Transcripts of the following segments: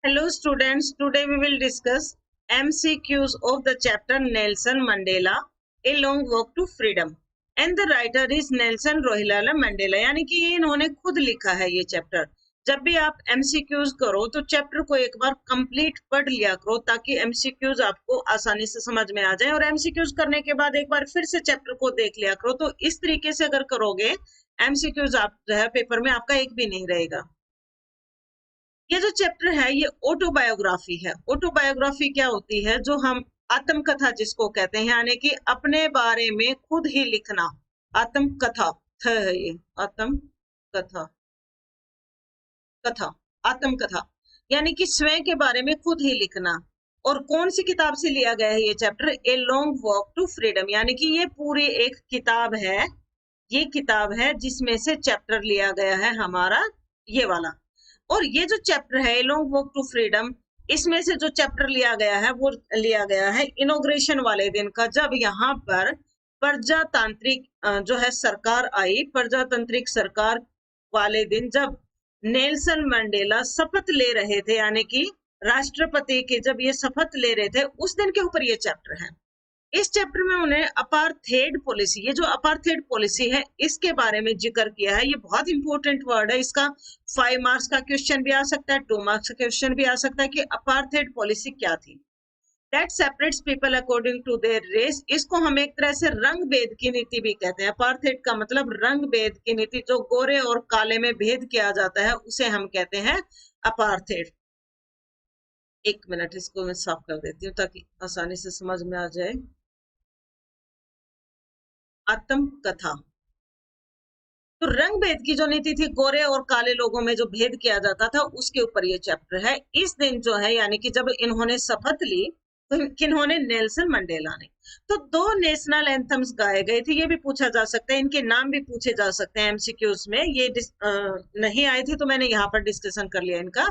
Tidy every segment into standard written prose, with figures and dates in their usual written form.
Hello students, today we will discuss MCQs of the chapter Nelson Mandela, A Long Walk to Freedom. And the writer is Nelson Rolihlahla Mandela. यानी कि इन्होंने खुद लिखा है ये chapter. जब भी आप MCQs करो तो चैप्टर को एक बार कंप्लीट पढ़ लिया करो ताकि MCQs आपको आसानी से समझ में आ जाए, और MCQs करने के बाद एक बार फिर से चैप्टर को देख लिया करो. तो इस तरीके से अगर करोगे MCQs आप जो है पेपर में आपका एक भी नहीं रहेगा. ये जो चैप्टर है ये ऑटोबायोग्राफी है. ऑटोबायोग्राफी क्या होती है? जो हम आत्मकथा जिसको कहते हैं, यानी कि अपने बारे में खुद ही लिखना. आत्मकथा है ये, आत्मकथा, कथा, आत्मकथा यानी कि स्वयं के बारे में खुद ही लिखना. और कौन सी किताब से लिया गया है ये chapter? A long walk to freedom. यानी कि ये पूरी एक किताब है, ये किताब है जिसमें से चैप्टर लिया गया है हमारा ये वाला. और ये जो चैप्टर है a long walk to freedom, इसमें से जो चैप्टर लिया गया है वो लिया गया है इनॉग्रेशन वाले दिन का, जब यहाँ पर प्रजातांत्रिक जो है सरकार आई. प्रजातांत्रिक सरकार वाले दिन जब नेल्सन मंडेला शपथ ले रहे थे, यानी कि राष्ट्रपति के जब ये शपथ ले रहे थे, उस दिन के ऊपर ये चैप्टर है. इस चैप्टर में उन्हें अपार्थेड पॉलिसी, ये जो अपार्थेड पॉलिसी है इसके बारे में जिक्र किया है. ये बहुत इंपॉर्टेंट वर्ड है, इसका 5 मार्क्स का क्वेश्चन भी आ सकता है, 2 मार्क्स का क्वेश्चन भी आ सकता है कि अपार्थेड पॉलिसी क्या थी. That separates people according to their race. इसको हम एक तरह से रंग भेद की नीति भी कहते हैं. अपार्थेड का मतलब रंग भेद की नीति, जो गोरे और काले में भेद किया जाता है उसे हम कहते हैं अपार्थेड. एक मिनट, इसको मैं साफ कर देती हूँ ताकि आसानी से समझ में आ जाए. आत्मकथा तो रंग भेद की जो नीति थी, गोरे और काले लोगों में जो भेद किया जाता था, उसके ऊपर ये चैप्टर है. इस दिन जो है, यानी कि जब इन्होंने शपथ ली, तो किन्होंने? नेल्सन मंडेला ने. तो 2 नेशनल एंथम्स गाए गए थे. ये भी पूछा जा सकता है, इनके नाम भी पूछे जा सकते हैं एमसीक्यूज में. ये नहीं आए थे तो मैंने यहाँ पर डिस्कशन कर लिया इनका.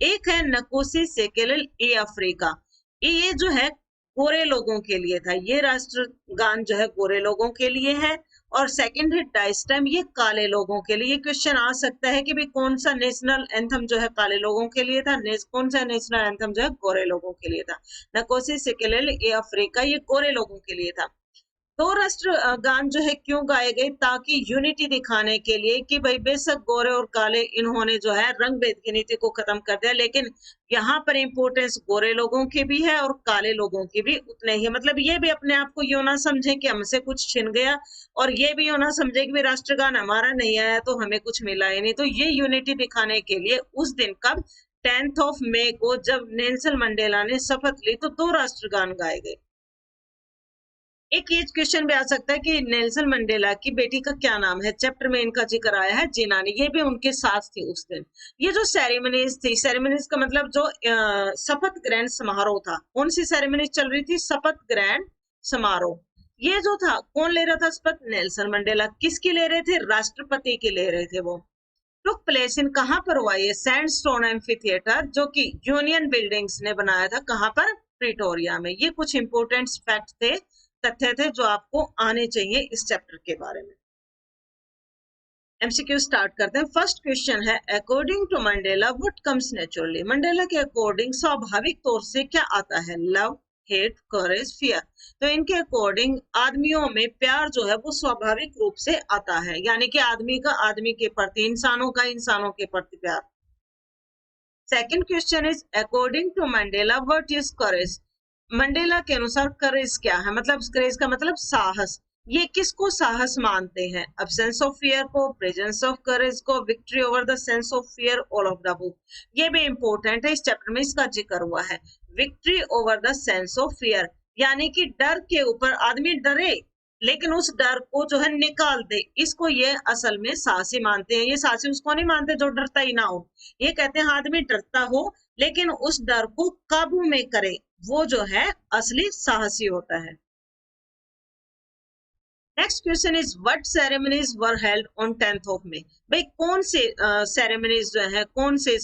एक है नकोसी सेकेलल ए अफ्रीका. ये जो है गोरे लोगों के लिए था, ये राष्ट्रगान जो है गोरे लोगों के लिए है. और सेकंड है डाइस्टम, ये काले लोगों के लिए. क्वेश्चन आ सकता है कि भाई कौन सा नेशनल एंथम जो है काले लोगों के लिए था, कौन सा नेशनल एंथम जो है गोरे लोगों के लिए था. नकोसी सेकेलल ए अफ्रीका ये गोरे लोगों के लिए था. 2 राष्ट्र गान जो है क्यों गाए गए? ताकि यूनिटी दिखाने के लिए कि भाई बेशक गोरे और काले इन्होंने जो है रंग भेद की नीति को खत्म कर दिया, लेकिन यहाँ पर इंपोर्टेंस गोरे लोगों की भी है और काले लोगों की भी उतने ही. मतलब ये भी अपने आप को यूं ना समझे कि हमसे कुछ छिन गया, और ये भी यूं ना समझे कि राष्ट्रगान हमारा नहीं आया तो हमें कुछ मिला ही नहीं. तो ये यूनिटी दिखाने के लिए उस दिन कब 10th of May को जब नेल्सन मंडेला ने शपथ ली, तो 2 राष्ट्रगान गाए गए. एक ये क्वेश्चन भी आ सकता है कि नेल्सन मंडेला की बेटी का क्या नाम है? चैप्टर में इनका जिक्र आया है जिनानी, ये भी उनके साथ थी उस दिन. ये जो सेरेमनीज थी, सेरेमनीज का मतलब जो शपथ ग्रहण समारोह था, कौन सी सेरेमनी चल रही थी? शपथ ग्रहण समारोह. ये जो था, कौन ले रहा था शपथ? Nelson Mandela. किसकी ले रहे थे? राष्ट्रपति की ले रहे थे. वो टुक प्लेस इन, कहाँ पर हुआ ये? सैंडस्टोन एम्फी थिएटर, जो कि यूनियन बिल्डिंग्स ने बनाया था. कहाँ पर? प्रिटोरिया में. ये कुछ इंपोर्टेंट फैक्ट थे, तथ्य थे जो आपको आने चाहिए इस चैप्टर के बारे में. एमसीक्यू स्टार्ट करते हैं. फर्स्ट क्वेश्चन है, according to Mandela what comes naturally. Mandela के अकॉर्डिंग स्वाभाविक तौर से क्या आता है? Love, hate, courage, fear. तो इनके अकॉर्डिंग आदमियों में प्यार जो है वो स्वाभाविक रूप से आता है, यानी कि आदमी का आदमी के प्रति, इंसानों का इंसानों के प्रति प्यार. Second question is, according to Mandela what is courage. Mandela के अनुसार करेज क्या है? मतलब करेज का मतलब साहस. ये किसको साहस मानते हैं? अब्सेंस ऑफ फियर को, प्रेजेंस ऑफ करेज को, victory over the sense of fear, all of the book. ये भी इंपॉर्टेंट है, इस चैप्टर में इसका जिक्र हुआ है. Victory over the sense of fear यानी कि डर के ऊपर आदमी डरे लेकिन उस डर को जो है निकाल दे, इसको ये असल में साहसी मानते हैं. ये साहसी उसको नहीं मानते जो डरता ही ना हो. ये कहते हैं आदमी डरता हो लेकिन उस डर को काबू में करे, वो जो है असली साहसी होता है. Next question is, what ceremonies were held on 10th of May. भाई कौन से सेरेमनीज जो है, कौन से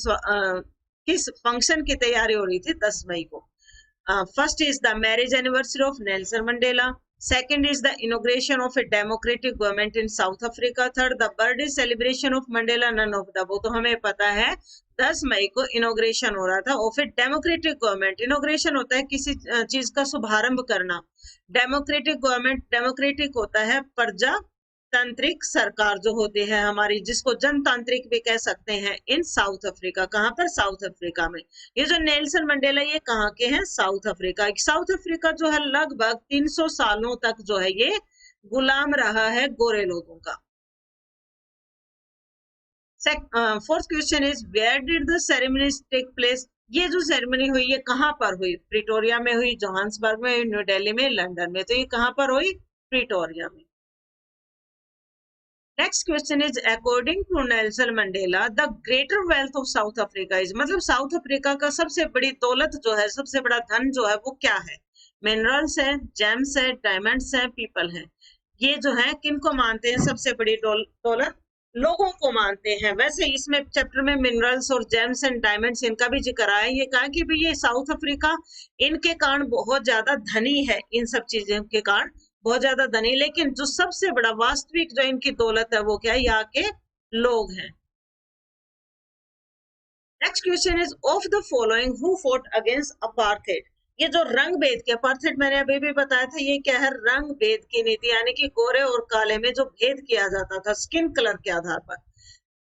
किस फंक्शन की तैयारी हो रही थी 10 मई को? First is the marriage anniversary of Nelson Mandela. Second is the inauguration of a democratic government in South Africa. Third, the birthday celebration of Mandela. None of the, वो तो हमें पता है 10 मई को इनोग्रेशन हो रहा था of a democratic government. Inauguration होता है किसी चीज का शुभारंभ करना। डेमोक्रेटिक गवर्नमेंट, डेमोक्रेटिक होता है प्रजातांत्रिक सरकार जो होती है हमारी, जिसको जनतांत्रिक भी कह सकते हैं, इन साउथ अफ्रीका। कहाँ पर? साउथ अफ्रीका में। ये जो नेल्सन मंडेला ये कहाँ के हैं? South Africa. साउथ अफ्रीका जो है लगभग 300 सालों तक जो है ये गुलाम रहा है गोरे लोगों का। Fourth question is where did the ceremony take place? ये जो सेरेमनी हुई ये कहाँ पर हुई? प्रिटोरिया में हुई, जोहान्सबर्ग में, न्यू दिल्ली में, लंदन में। तो ये कहाँ पर हुई? प्रिटोरिया में। Next question is according to Nelson Mandela the greater wealth of South Africa is, मतलब साउथ अफ्रीका का सबसे बड़ी दौलत जो है, सबसे बड़ा धन जो है वो क्या है? मिनरल्स है, जेम्स है, डायमंड्स है, पीपल है। ये जो है किनको मानते हैं सबसे बड़ी दौलत? लोगों को मानते हैं। वैसे इसमें चैप्टर में मिनरल्स और जेम्स एंड डायमंड्स इनका भी जिक्र आया। ये कहा कि भाई ये साउथ अफ्रीका इनके कारण बहुत ज्यादा धनी है, इन सब चीजों के कारण बहुत ज्यादा धनी, लेकिन जो सबसे बड़ा वास्तविक जो इनकी दौलत है वो क्या है? यहाँ के लोग हैं। Next question is of the following who fought against apartheid? ये जो रंग भेद की, अपार्थेड मैंने अभी भी बताया था, ये क्या है? रंग भेद की नीति, यानी कि गोरे और काले में जो भेद किया जाता था स्किन कलर के आधार पर।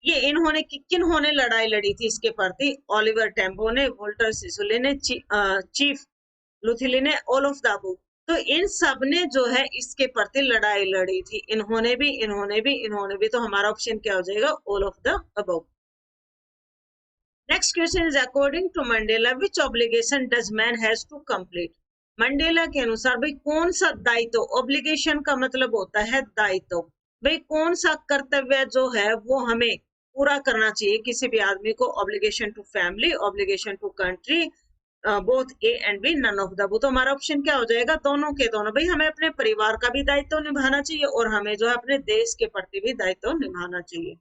ये इन्होंने किन्होंने लड़ाई लड़ी थी इसके प्रति? ओलिवर टेम्बो ने, वोल्टर सिसुले ने, चीफ लुथिली ने, ओलोफ दाबू। तो इन सब ने जो है इसके प्रति लड़ाई लड़ी थी। इन्होंने भी, इन्होंने भी, इन्होंने भी। तो हमारा ऑप्शन क्या हो जाएगा? All of the above. Next question is according to Mandela which obligation does man has to complete? Mandela के अनुसार भाई कौन सा दायित्व, ऑब्लिगेशन का मतलब होता है दायित्व, भाई कौन सा कर्तव्य जो है वो हमें पूरा करना चाहिए किसी भी आदमी को? Obligation to family, obligation to country, both A and B, none of the above. तो हमारा ऑप्शन क्या हो जाएगा? दोनों के दोनों। भाई हमें अपने परिवार का भी दायित्व निभाना चाहिए और हमें जो है अपने देश के प्रति भी दायित्व निभाना चाहिए।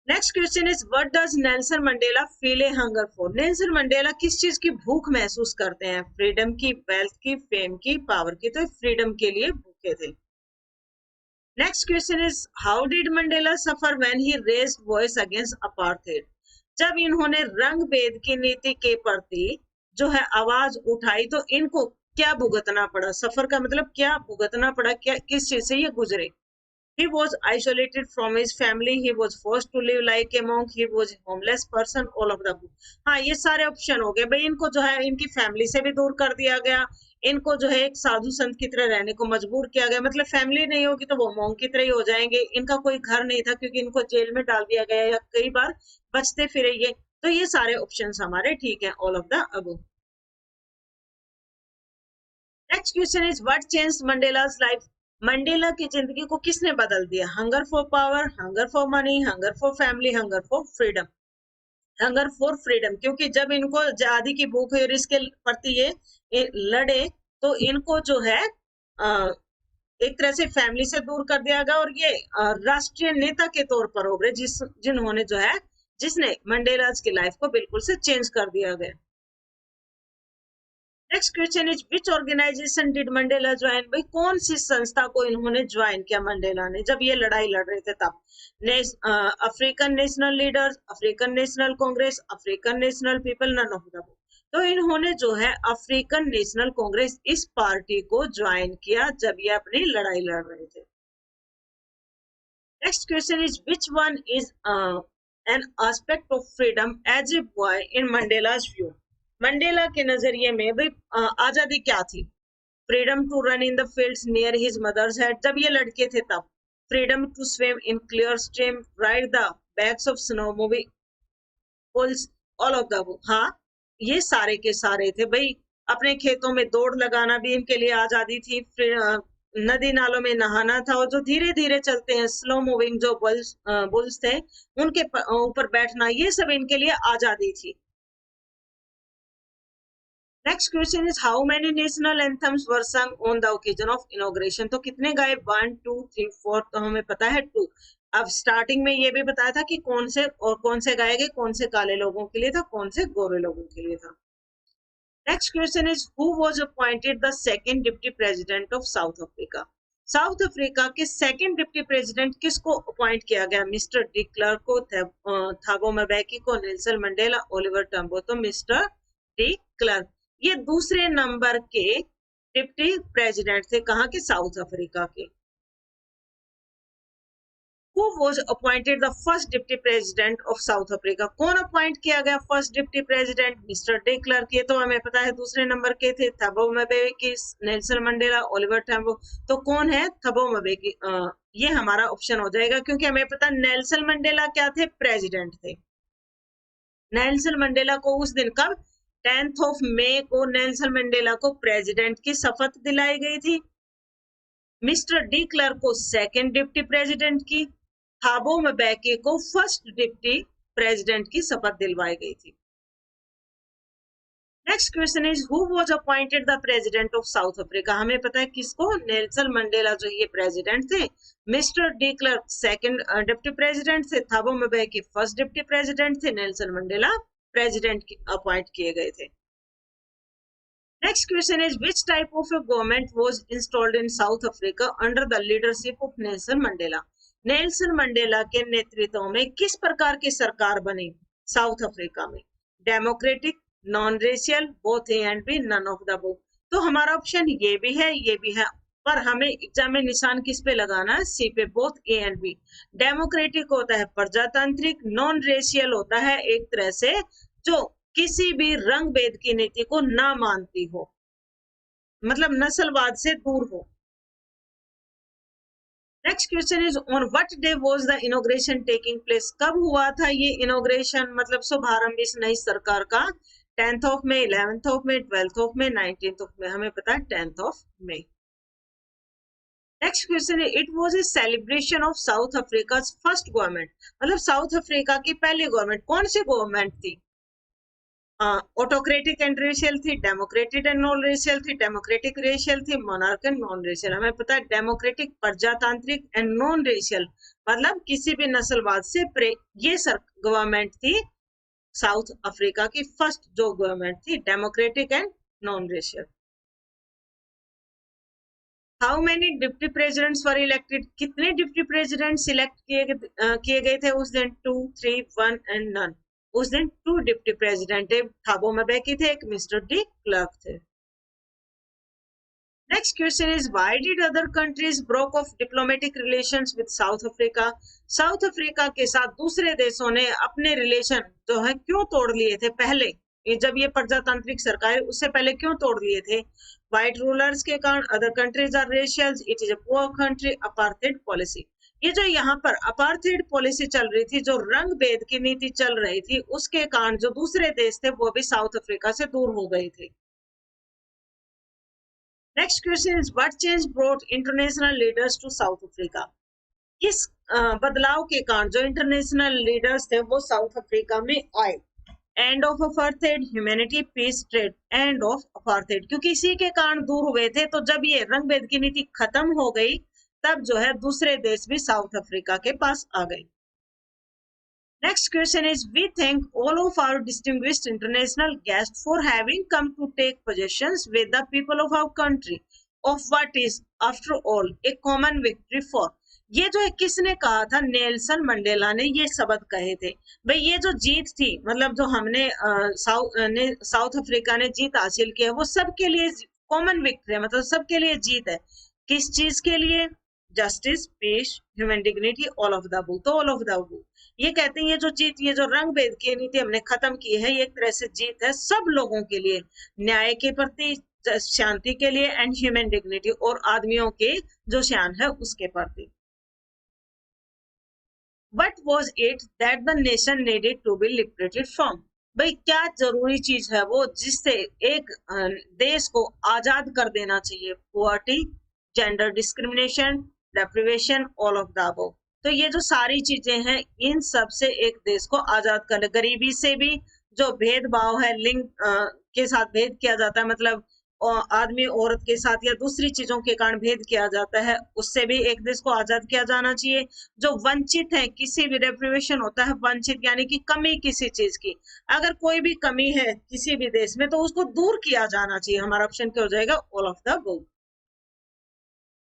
Next question is what does Nelson Mandela feel a hunger for? Nelson Mandela किस चीज की भूख महसूस करते हैं? फ्रीडम की, वेल्थ की, फेम की, पावर की। तो फ्रीडम के लिए भूखे थे। Next question is how did Mandela suffer when he raised voice against apartheid? जब इन्होंने रंग भेद की नीति के प्रति जो है आवाज उठाई तो इनको क्या भुगतना पड़ा? सफर का मतलब क्या भुगतना पड़ा, क्या किस चीज से ये गुजरे? He was isolated from his family. He was forced to live like a monk. He was a homeless person. All of the above. हाँ, ये सारे ऑप्शन हो गए भाई। इनको जो है इनकी फैमिली से भी दूर कर दिया गया, इनको जो है एक साधु संत की तरह रहने को मजबूर किया गया। मतलब फैमिली नहीं होगी तो वो मोंक की तरह ही हो जाएंगे। इनका कोई घर नहीं था क्योंकि इनको जेल में डाल दिया गया या कई बार बचते फिरे ये। तो ये सारे ऑप्शन हमारे ठीक है, all of the above. Next question is what changed Mandela's life? Mandela की जिंदगी को किसने बदल दिया? Hunger for power, hunger for money, hunger for family, hunger for freedom. Hunger for freedom, क्योंकि जब इनको आजादी की भूख हुई और इसके प्रति ये लड़े तो इनको जो है एक तरह से फैमिली से दूर कर दिया गया और ये राष्ट्रीय नेता के तौर पर हो गए जिन्होंने जो है जिसने मंडेलास की लाइफ को बिल्कुल से चेंज कर दिया गया। Next question is which organisation did Mandela join? भाई कौन सी संस्था को इन्होंने ज्वाइन किया मंडेला ने जब ये लड़ाई लड़ रहे थे तब? African national leaders, African National Congress, African national people, none of the. तो इन्होंने जो है अफ्रीकन नेशनल कांग्रेस इस पार्टी को ज्वाइन किया जब ये अपनी लड़ाई लड़ रहे थे। Next question is which one is an aspect of freedom as a boy in Mandela's view? Mandela के नजरिए में भाई आजादी क्या थी? Freedom to run in the fields near his mother's head, जब ये लड़के थे तब। Freedom to swim in clear stream, ride the backs of snow movie, all of the. हाँ, ये सारे के सारे थे भाई। अपने खेतों में दौड़ लगाना भी इनके लिए आजादी थी। नदी नालों में नहाना था और जो धीरे धीरे चलते हैं स्लो मूविंग जो बुल्स थे उनके ऊपर बैठना, ये सब इनके लिए आजादी थी। Next question is how many national anthems were sung on the occasion of inauguration? तो कितने गाए? 1 2 3 4। तो हमें पता है 2। अब स्टार्टिंग में ये भी बताया था कि कौन से और कौन से गाए गए, कौन से काले लोगों के लिए था, कौन से गोरे लोगों के लिए था। Next question is who was appointed the second deputy president of South Africa? South Africa के सेकंड डिप्टी प्रेसिडेंट किसको अपॉइंट किया गया? मिस्टर डी क्लर्क को, थाबो mbeki को, नेल्सन मंडेला, ओलिवर टम्बो। तो मिस्टर डी क्लर्क ये दूसरे नंबर के डिप्टी प्रेसिडेंट थे, कहाँ के? साउथ अफ्रीका के। Who was appointed the first deputy president of South Africa? कौन अपॉइंट किया गया first deputy president? Mister day clerk. ये तो हमें पता है दूसरे नंबर के थे, थबो mbeki, Nelson Mandela, Oliver Tambo. तो कौन है? थबो mbeki। ये हमारा ऑप्शन हो जाएगा, क्योंकि हमें पता नेल्सन मंडेला क्या थे? प्रेसिडेंट थे। नेल्सन मंडेला को उस दिन कब? 10 मई को नेल्सन मंडेला को प्रेसिडेंट की शपथ दिलाई गई थी। मिस्टर डी क्लर्क को सेकंड डिप्टी प्रेसिडेंट की, थाबो mbeki को फर्स्ट डिप्टी प्रेसिडेंट की शपथ दिलवाई गई थी। Next question is who was appointed the president of South Africa? हमें पता है किसको? नेल्सन मंडेला जो ये प्रेसिडेंट थे। Mister de Klerk second deputy president थे, थाबो mbeki फर्स्ट डिप्टी प्रेसिडेंट थे, नेल्सन मंडेला प्रेसिडेंट अपॉइंट किए गए थे। Next question is which type of a government was installed in South Africa under the leadership of Nelson Mandela? Nelson Mandela के नेतृत्व में किस प्रकार की सरकार बनी साउथ अफ्रीका में? Democratic, non racial, both A and B, none of the above. तो हमारा ऑप्शन ये भी है, ये भी है, पर हमें एग्जाम में निशान किस पे लगाना है? सी पे, both A and B. Democratic होता है प्रजातांत्रिक, नॉन रेशियल होता है एक तरह से जो किसी भी रंग भेद की नीति को ना मानती हो, मतलब नस्लवाद से दूर हो। Next question is on what day was the inauguration taking place? कब हुआ था ये इनॉग्रेशन, मतलब शुभारंभ इस नई सरकार का? 10 मई, 11 मई, 12 मई, 19 मई। हमें पता है 10 मई। नेक्स्ट क्वेश्चन है it was a celebration of South Africa first government, मतलब साउथ अफ्रीका की पहली गवर्नमेंट कौन सी गवर्नमेंट थी? ऑटोक्रेटिक एंड रेशियल थी, डेमोक्रेटिक एंड नॉन रेशियल थी, डेमोक्रेटिक रेशियल थी, मोनार्क एंड नॉन रेशियल। हमें पता है डेमोक्रेटिक प्रजातांत्रिक एंड नॉन रेशियल, मतलब किसी भी नस्लवाद से प्रे। ये गवर्नमेंट थी साउथ अफ्रीका की फर्स्ट जो गवर्नमेंट थी, democratic and non racial. How many deputy presidents were elected? कितने डिप्टी प्रेसिडेंट सिलेक्ट किए गए थे उस दिन? 2, 3, 1 एंड नन। उस दिन 2 डिप्टी प्रेसिडेंट थे, थाबो mbeki थे, एक मिस्टर डी क्लर्क थे। Next question is why did other countries broke of diplomatic relations with south Africa? South Africa के साथ दूसरे देशों ने अपने रिलेशन जो है क्यों तोड़ लिए थे पहले? जब ये प्रजातांत्रिक सरकार, उससे पहले क्यों तोड़ लिए थे? व्हाइट रूलर्स के कारण, other countries are racial, it is a poor country, apartheid policy. ये जो यहाँ पर अपार्थाइड पॉलिसी चल रही थी, जो रंग भेद की नीति चल रही थी, उसके कारण जो दूसरे देश थे वो भी साउथ अफ्रीका से दूर हो गए थे। Next question is what change brought international leaders to South Africa? किस बदलाव के कारण जो इंटरनेशनल लीडर्स थे वो साउथ अफ्रीका में आए? End of apartheid, humanity, peace, trade. End of apartheid, क्योंकि इसी के कारण दूर हुए थे। तो जब ये रंग भेद की नीति खत्म हो गई, तब जो है दूसरे देश भी साउथ अफ्रीका के पास आ गए। Next question is we thank all of our distinguished international guest for having come to take positions with the people of our country of what is after all a common victory for. ये जो है किसने कहा था? Nelson Mandela ने ये शब्द कहे थे। भाई ये जो जीत थी, मतलब जो हमने साउथ अफ्रीका ने जीत हासिल की है, वो सबके लिए कॉमन विक्ट्री है, मतलब सबके लिए जीत है। किस चीज के लिए? Justice, peace, human dignity, all of the above. तो ऑल ऑफ द अबव ये कहते हैं ये जो जीत, ये जो रंग भेद की नीति हमने खत्म की है, ये एक तरह से जीत है सब लोगों के लिए, न्याय के प्रति, शांति के लिए, एंड ह्यूमन डिग्निटी, और आदमियों के जो शान है उसके प्रति। What was it that the nation needed to be liberated from? भाई क्या जरूरी चीज है वो जिससे एक देश को आजाद कर देना चाहिए? Poverty, gender discrimination, deprivation, all of the above. तो ये जो सारी चीजें हैं, इन सब से एक देश को आजाद कर, गरीबी से भी, जो भेदभाव है, लिंग के साथ भेद किया जाता है, मतलब आदमी औरत के साथ या दूसरी चीजों के कारण भेद किया जाता है, उससे भी एक देश को आजाद किया जाना चाहिए। जो वंचित है, किसी भी डेप्रिवेशन होता है वंचित यानी कि कमी किसी चीज की, अगर कोई भी कमी है किसी भी देश में तो उसको दूर किया जाना चाहिए। हमारा ऑप्शन क्या हो जाएगा? All of the above.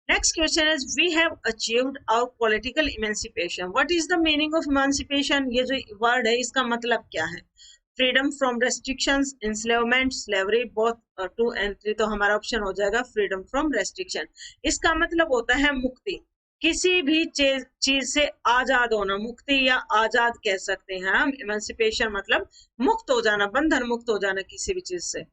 Next question is, we have achieved our political emancipation. What is the meaning of emancipation? ये जो word है इसका मतलब क्या है? Freedom from restrictions, enslavement, slavery, both 2 and 3। तो हमारा ऑप्शन हो जाएगा freedom from restriction। इसका मतलब होता है मुक्ति, किसी भी चीज से आजाद होना, मुक्ति या आजाद कह सकते हैं हम। emancipation मतलब मुक्त हो जाना, बंधन मुक्त हो जाना किसी भी चीज से।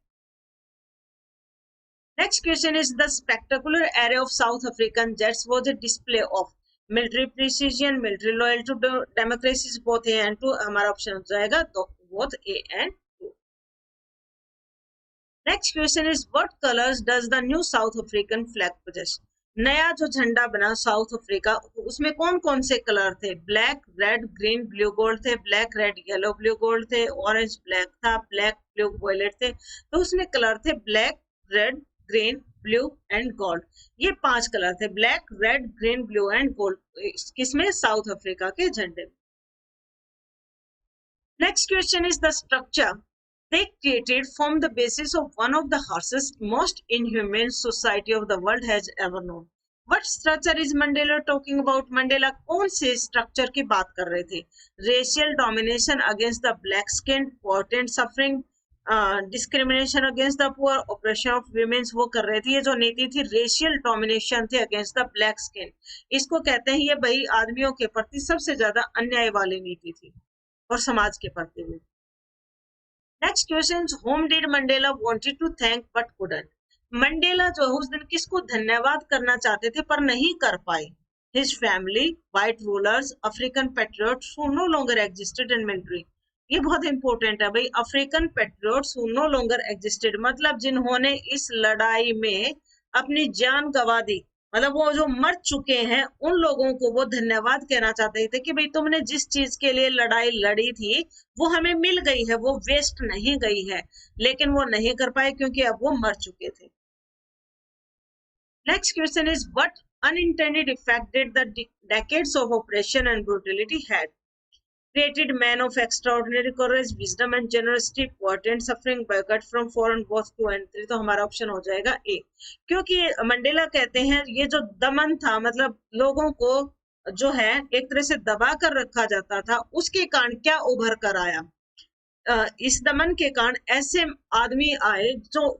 Next question is, the spectacular array of South African jets was a display of military precision, military loyalty to democracies, both A and 2। हमारा ऑप्शन हो जाएगा तो both A and 2। Next question is, what colors does the new South African flag possess? नया जो झंडा बना south Africa, उसमें कौन कौन से कलर थे? Black, red, green, blue, gold थे। Black, red, yellow, blue, gold थे। ऑरेंज, ब्लैक था। ब्लैक, ब्लू, वायलेट थे। तो उसमें कलर थे black, red, green, blue and gold. ये 5 कलर थे, black, red, green, blue and gold, किसमें? साउथ अफ्रीका के झंडे में। Next question is, the structure they created form the basis of one of the harshest, most inhumane society of the world has ever known. What structure is Mandela talking about? Mandela कौन से structure की बात कर रहे थे? Racial domination against the black skin, poverty and suffering, discrimination against the poor, oppression of women, वो कर रहे थे। ये जो नीति थी racial domination थी against the black skin, इसको कहते हैं ये भाई आदमियों के प्रति सबसे ज्यादा अन्याय वाली नीति थी और समाज के प्रति भी। Next question, whom did Mandela wanted to thank but couldn't? Mandela जो है उस दिन किसको धन्यवाद करना चाहते थे पर नहीं कर पाए? His family, white rulers, African patriots who no longer existed in military। ये बहुत इंपॉर्टेंट है भाई, African patriots who no longer existed मतलब जिन्होंने इस लड़ाई में अपनी जान गंवा दी, मतलब वो जो मर चुके हैं उन लोगों को वो धन्यवाद कहना चाहते थे कि भाई तुमने जिस चीज के लिए लड़ाई लड़ी थी वो हमें मिल गई है, वो वेस्ट नहीं गई है, लेकिन वो नहीं कर पाए क्योंकि अब वो मर चुके थे। Next question is, what unintended effect did the decades of oppression and brutality had created men of extraordinary courage, wisdom and generosity, poverty and suffering, boycott from foreign, both 2 and 3। तो हमारा ऑप्शन हो जाएगा ए, क्योंकि Mandela कहते हैं ये जो दमन था, मतलब लोगों को जो है एक तरह से दबा कर रखा जाता था, उसके कारण क्या उभर कर आया? इस दमन के कारण ऐसे आदमी आए जो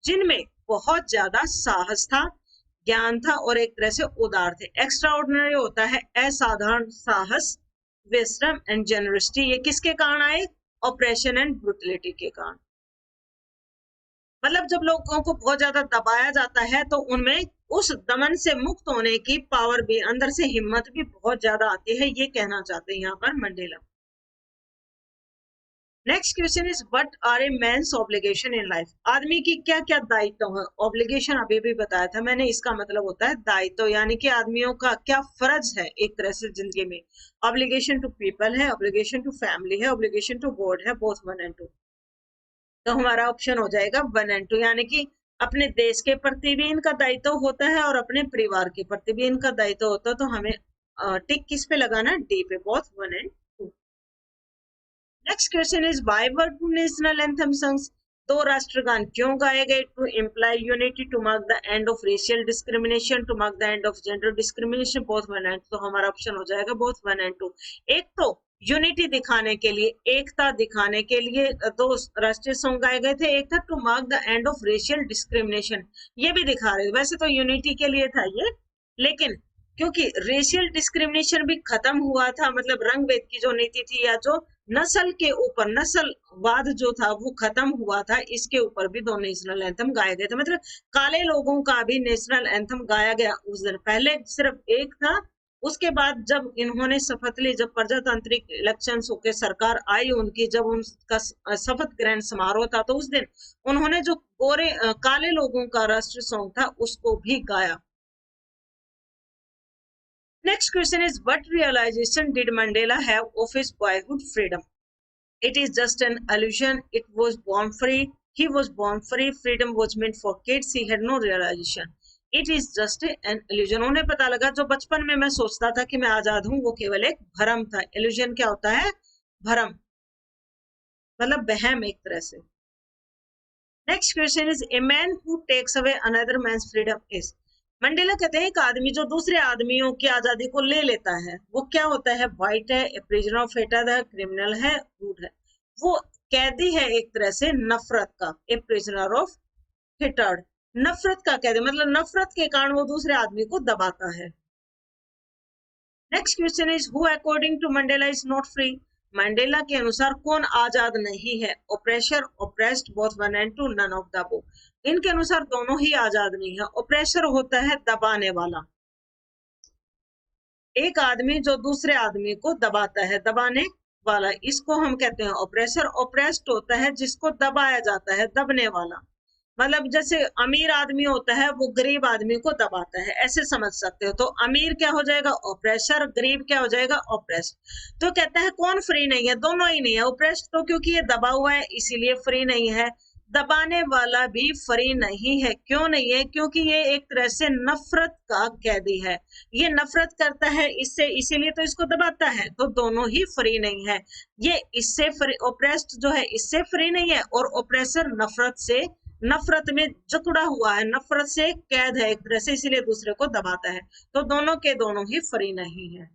जिनमें बहुत ज्यादा साहस था, ज्ञान था और एक तरह से उदार थे। एक्स्ट्राऑर्डिनरी होता है असाधारण साहस, विजडम एंड जेनरसिटी। ये किसके कारण आए? ऑपरेशन एंड ब्रूटलिटी के कारण। मतलब जब लोगों को बहुत ज्यादा दबाया जाता है तो उनमें उस दमन से मुक्त होने की पावर भी, अंदर से हिम्मत भी बहुत ज्यादा आती है, ये कहना चाहते हैं यहाँ पर Mandela. Next question is, what are a man's obligation in life? आदमी की क्या क्या दायित्व है? ऑब्लिगेशन अभी भी बताया था मैंने, इसका मतलब होता है दायित्व, यानी कि आदमियों का क्या फर्ज है एक तरह से जिंदगी में। ऑब्लिगेशन टू पीपल है, ऑब्लिगेशन टू फैमिली है, ऑब्लिगेशन टू गॉड है, बोथ 1 and 2। तो हमारा ऑप्शन हो जाएगा 1 and 2, यानी कि अपने देश के प्रति भी इनका दायित्व होता है और अपने परिवार के प्रति भी इनका दायित्व होता है। तो हमें टिक किस पे लगाना? डी पे, both 1 and 2। Next question is, why were 2 national anthem songs? 2 राष्ट्रगान क्यों गाए गए? To imply unity, to mark the end of racial discrimination, to mark the end of gender discrimination, both 1 and 2। तो हमारा ऑप्शन हो जाएगा both 1 and 2। एक तो यूनिटी दिखाने के लिए, एकता दिखाने के लिए 2 राष्ट्रीय सॉन्ग गाए गए थे। एक था to mark the end of racial discrimination, ये भी दिखा रहे थे, वैसे तो यूनिटी के लिए था ये, लेकिन क्योंकि रेशियल डिस्क्रिमिनेशन भी खत्म हुआ था, मतलब रंग भेद की जो नीति थी या जो नस्ल के ऊपर नस्लवाद जो था वो खत्म हुआ था, इसके ऊपर भी 2 नेशनल एंथम गाए गए थे। मतलब काले लोगों का भी नेशनल एंथम गाया गया उस दिन। पहले सिर्फ एक था, उसके बाद जब इन्होंने शपथ ली, जब प्रजातांत्रिक इलेक्शंस होकर सरकार आई उनकी, जब उनका शपथ ग्रहण समारोह था, तो उस दिन उन्होंने जो काले लोगों का राष्ट्रीय सॉन्ग था उसको भी गाया। Next question is, what realization did Mandela have of his boyhood freedom? It is just an illusion. It was born free. He was born free. Freedom was meant for kids. He had no realization. It is just an illusion. उन्हें पता लगा जो बचपन में मैं सोचता था कि मैं आजाद हूं वो केवल एक भ्रम था. Illusion क्या होता है? भ्रम, मतलब वहम एक तरह से. Next question is a man who takes away another man's freedom is. Mandela कहते हैं एक आदमी जो दूसरे आदमियों की आजादी को ले लेता है वो क्या होता है? वाइट है, ए प्रिजनर ऑफ हेटर्ड है, क्रिमिनल है, रूड है. वो कैदी है एक तरह से नफरत का. ए प्रिजनर ऑफ हेटर्ड, नफरत का कैदी, मतलब नफरत के कारण वो दूसरे आदमी को दबाता है. Next question is who according to Mandela is not free. Mandela के अनुसार कौन आजाद नहीं है? Oppressor, oppressed, both one and two, none of the above. इनके अनुसार दोनों ही आजाद नहीं है. ऑप्रेसर होता है दबाने वाला, एक आदमी जो दूसरे आदमी को दबाता है, दबाने वाला, इसको हम कहते हैं ऑप्रेसर. ऑप्रेस्ड होता है जिसको दबाया जाता है, दबने वाला, मतलब जैसे अमीर आदमी होता है वो गरीब आदमी को दबाता है, ऐसे समझ सकते हो. तो अमीर क्या हो जाएगा? ऑप्रेसर. गरीब क्या हो जाएगा? ऑप्रेस्ड. तो कहता है कौन फ्री नहीं है? दोनों ही नहीं है. ऑप्रेस्ड तो क्योंकि ये दबा हुआ है इसीलिए फ्री नहीं है. दबाने वाला भी फ्री नहीं है. क्यों नहीं है? क्योंकि ये एक तरह से नफरत का कैदी है. ये नफरत करता है इससे, इसीलिए तो इसको दबाता है. तो दोनों ही फ्री नहीं है. ये इससे फ्री, ऑप्रेस्ड जो है इससे फ्री नहीं है, और ऑप्रेसर नफरत से, नफरत में जकड़ा हुआ है, नफरत से कैद है एक तरह से, इसीलिए दूसरे को दबाता है. तो दोनों के दोनों ही फ्री नहीं है.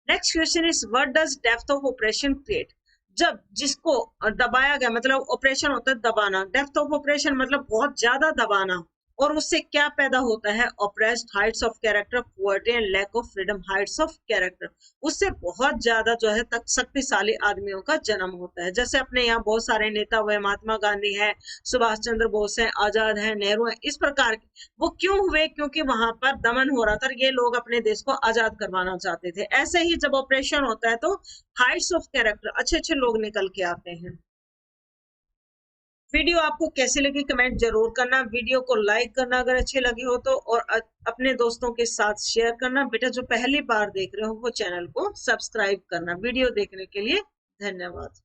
Next question is what does depth of operation create. जब जिसको दबाया गया, मतलब ऑपरेशन होता है दबाना, डेप्थ ऑफ ऑपरेशन मतलब बहुत ज्यादा दबाना, और उससे क्या पैदा होता है? Oppressed, heights of character, poverty and lack of freedom. Heights of character, उससे बहुत ज्यादा जो है तक शक्तिशाली आदमियों का जन्म होता है. जैसे अपने यहाँ बहुत सारे नेता हुए, महात्मा गांधी है, सुभाष चंद्र बोस है, आजाद है, नेहरू है, इस प्रकार के. वो क्यों हुए? क्योंकि वहां पर दमन हो रहा था, ये लोग अपने देश को आजाद करवाना चाहते थे. ऐसे ही जब ऑपरेशन होता है तो हाइट्स ऑफ कैरेक्टर, अच्छे अच्छे लोग निकल के आते हैं. वीडियो आपको कैसी लगी कमेंट जरूर करना. वीडियो को लाइक करना अगर अच्छी लगी हो तो, और अपने दोस्तों के साथ शेयर करना. बेटा जो पहली बार देख रहे हो वो चैनल को सब्सक्राइब करना. वीडियो देखने के लिए धन्यवाद.